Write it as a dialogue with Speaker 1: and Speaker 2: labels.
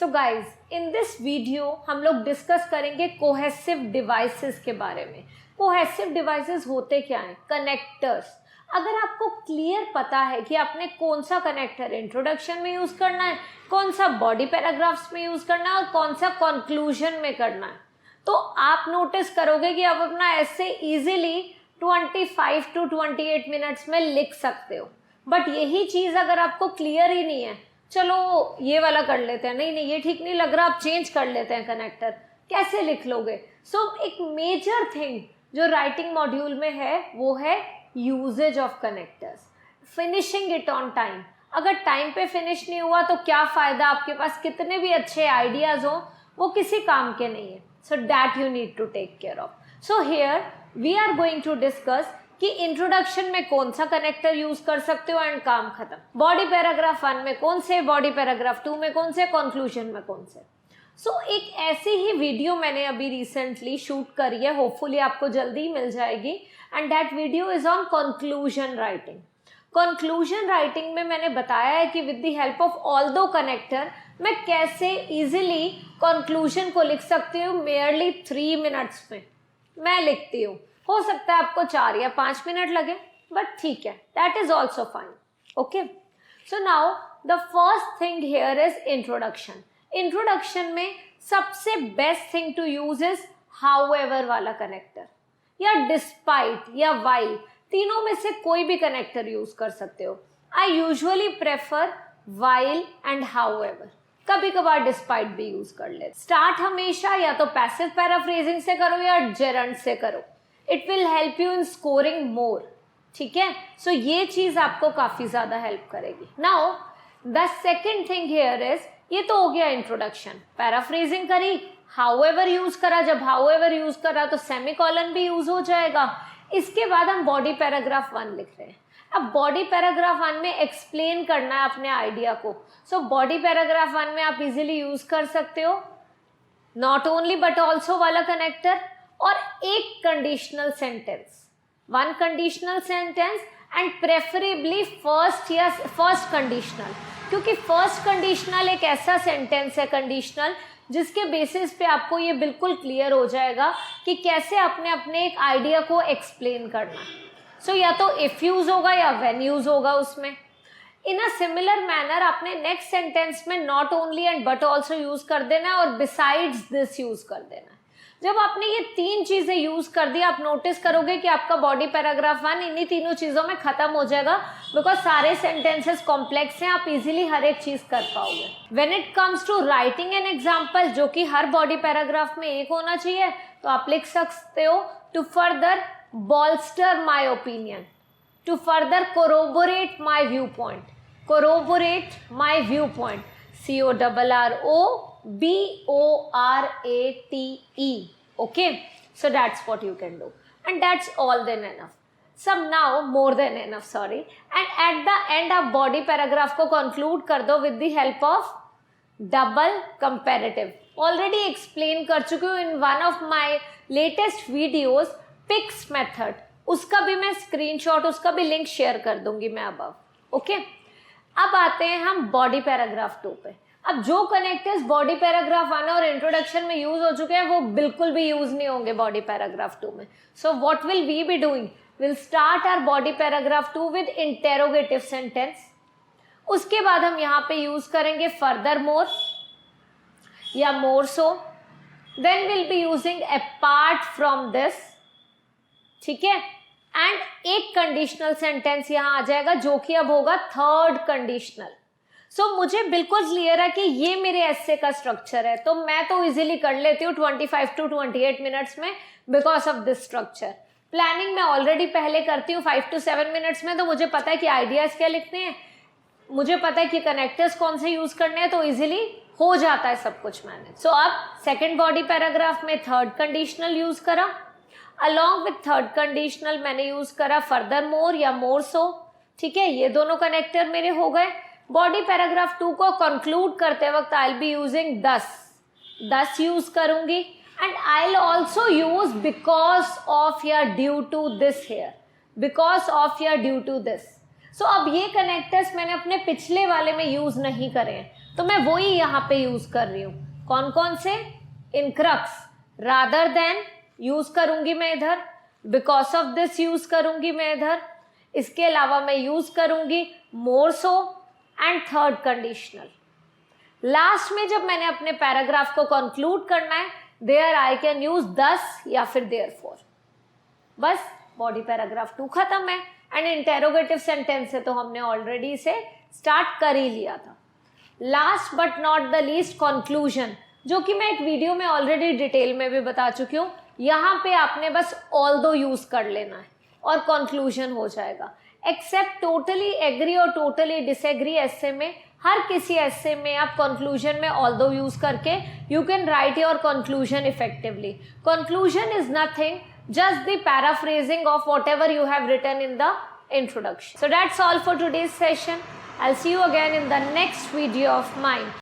Speaker 1: So guys, in this video हम लोग discuss करेंगे कोहेसिव डिवाइसेस के बारे में। कोहेसिव डिवाइसेस होते क्या हैं? कनेक्टर्स। अगर आपको क्लियर पता है कि आपने कौन सा कनेक्टर इंट्रोडक्शन में यूज करना है, कौन सा बॉडी पैराग्राफ्स में यूज करना है और कौन सा कंक्लूजन में करना है, तो आप नोटिस करोगे कि आप अपना ऐसे इजीली 25 to 28 मिनट्स में लिख सकते हो। बट यही चीज अगर आपको क्लियर ही नहीं है, चलो ये वाला कर लेते हैं, नहीं ये ठीक नहीं लग रहा, आप चेंज कर लेते हैं कनेक्टर, कैसे लिख लोगे? सो एक मेजर थिंग जो राइटिंग मॉड्यूल में है वो है usages of connectors, finishing it on time. अगर टाइम पे फिनिश नहीं हुआ तो क्या फायदा, आपके पास कितने भी अच्छे आइडियाज हो वो किसी काम के नहीं है। So that you need to take care of. So here we are going to discuss कि इंट्रोडक्शन में कौन सा कनेक्टर यूज कर सकते हो एंड काम खत्म। बॉडी पैराग्राफ 1 में कौन से, बॉडी पैराग्राफ 2 में कौन से, कंक्लूजन में कौन से। सो एक ऐसी ही वीडियो मैंने अभी रिसेंटली शूट करी है, होपफुली आपको जल्दी मिल जाएगी, and that video is on conclusion writing. Conclusion writing में मैंने बताया है कि with the help of all दो कनेक्टर मैं कैसे इजीली कंक्लूजन को लिख सकती हूँ मेयरली 3 मिनट्स में। मैं लिखती हूँ, हो सकता है आपको 4 या 5 मिनट लगे, बट ठीक है, that is also fine. Okay, so now the first thing here is introduction. Introduction में सबसे best thing to use is however वाला कनेक्टर, या डिस्पाइट या वाइल, तीनों में से कोई भी कनेक्टर यूज कर सकते हो। I usually prefer while and however, कभी कभार डिस्पाइट भी यूज कर ले। स्टार्ट हमेशा या तो पैसिव पैराफ्रेजिंग से करो या जेरंड से करो, it will help you in scoring more. ठीक है, सो ये चीज आपको काफी ज्यादा हेल्प करेगी। Now the second thing here is, ये तो हो गया इंट्रोडक्शन, पैराफ्रेजिंग करी, हाउएवर यूज करा, जब हाउएवर यूज करा तो सेमीकोलन भी यूज हो जाएगा। इसके बाद हम बॉडी पैराग्राफ 1 लिख रहे हैं। अब बॉडी पैराग्राफ 1 में एक्सप्लेन करना है अपने आइडिया को। सो बॉडी पैराग्राफ 1 में आप इजीली यूज कर सकते हो नॉट ओनली बट ऑल्सो वाला कनेक्टर, और एक conditional sentence, 1 conditional sentence and preferably first conditional, क्योंकि फर्स्ट कंडीशनल एक ऐसा सेंटेंस है कंडीशनल जिसके बेसिस पे आपको ये बिल्कुल क्लियर हो जाएगा कि कैसे अपने एक आइडिया को एक्सप्लेन करना है। सो या तो इफ यूज होगा या व्हेन यूज होगा उसमें। इन अ सिमिलर मैनर आपने नेक्स्ट सेंटेंस में not only and but also use कर देना है और बिसाइड्स दिस यूज कर देना है। जब आपने ये 3 चीजें यूज कर दी, आप नोटिस करोगे कि आपका बॉडी पैराग्राफ 1 इन्हीं तीनों चीजों में खत्म हो जाएगा, बिकॉज सारे सेंटेंसेस कॉम्प्लेक्स हैं, आप इजीली हर एक चीज कर पाओगे। When it comes to writing an example, जो कि हर बॉडी पैराग्राफ में एक होना चाहिए, तो आप लिख सकते हो to further bolster my opinion, to further corroborate my viewpoint, corroborate my viewpoint, CORROBORATE. Okay, so that's what you can do, and that's all then enough. Some now more than enough, sorry. And at the end आप body paragraph को conclude कर दो with the help of double comparative. Already explain कर चुकी हूँ in one of my latest videos, पिक्स method, उसका भी मैं स्क्रीनशॉट, उसका भी लिंक शेयर कर दूंगी मैं अब। ओके, अब आते हैं हम बॉडी पैराग्राफ 2 पे। अब जो कनेक्टर्स बॉडी पैराग्राफ 1 और इंट्रोडक्शन में यूज हो चुके हैं वो बिल्कुल भी यूज नहीं होंगे बॉडी पैराग्राफ 2 में। So what will we be doing, will start our body paragraph 2 with interrogative sentence. उसके बाद हम यहाँ पे यूज करेंगे फर्दर मोर या more so, then will be using apart from this. ठीक है, एंड एक कंडीशनल सेंटेंस यहां आ जाएगा जो कि अब होगा थर्ड कंडीशनल। सो मुझे बिल्कुल क्लियर है कि ये मेरे एस्से का स्ट्रक्चर है, तो मैं तो इजीली कर लेती हूँ 25 to 28 मिनट्स में because of this structure. Planning मैं ऑलरेडी पहले करती हूँ 5 to 7 मिनट्स में, तो मुझे पता है कि आइडियाज क्या लिखने हैं, मुझे पता है कि कनेक्टर्स कौन से यूज करने हैं, तो इजीली हो जाता है सब कुछ मैनेज। सो अब सेकेंड बॉडी पैराग्राफ में थर्ड कंडीशनल यूज करा, अलॉन्ग विथ थर्ड कंडीशनल मैंने यूज करा फर्दर मोर या मोर सो। ठीक है, ये दोनों कनेक्टर मेरे हो गए। बॉडी पैराग्राफ 2 को कंक्लूड करते वक्त I will be using 10 use करूंगी, and I will also use because of या due to this here, because of या ड्यू टू दिस। सो अब ये कनेक्टर्स मैंने अपने पिछले वाले में यूज नहीं करे हैं, तो मैं वही यहाँ पे यूज कर रही हूँ। कौन कौन से? इन क्रक्स, रादर देन यूज करूंगी मैं इधर, बिकॉज ऑफ दिस यूज करूंगी मैं इधर, इसके अलावा मैं यूज करूंगी more so and third conditional. Last में जब मैंने अपने पैराग्राफ को कंक्लूड करना है, देयर आई कैन यूज दस या फिर देयरफॉर। बस बॉडी पैराग्राफ 2 खत्म है। एंड इंटेरोगेटिव सेंटेंस से तो हमने ऑलरेडी इसे स्टार्ट कर ही लिया था। Last but not the least, conclusion, जो कि मैं एक वीडियो में ऑलरेडी डिटेल में भी बता चुकी हूँ। यहाँ पे आपने बस ऑल्दो यूज कर लेना है और कंक्लूजन हो जाएगा। एक्सेप्ट टोटली एग्री और टोटली डिसएग्री एसे में, हर किसी एसे में आप कंक्लूजन में ऑल्दो यूज करके you can write your conclusion effectively. Conclusion is nothing, just the paraphrasing of whatever you have written in the introduction. So that's all for today's session. I'll see you again in the next video of mine.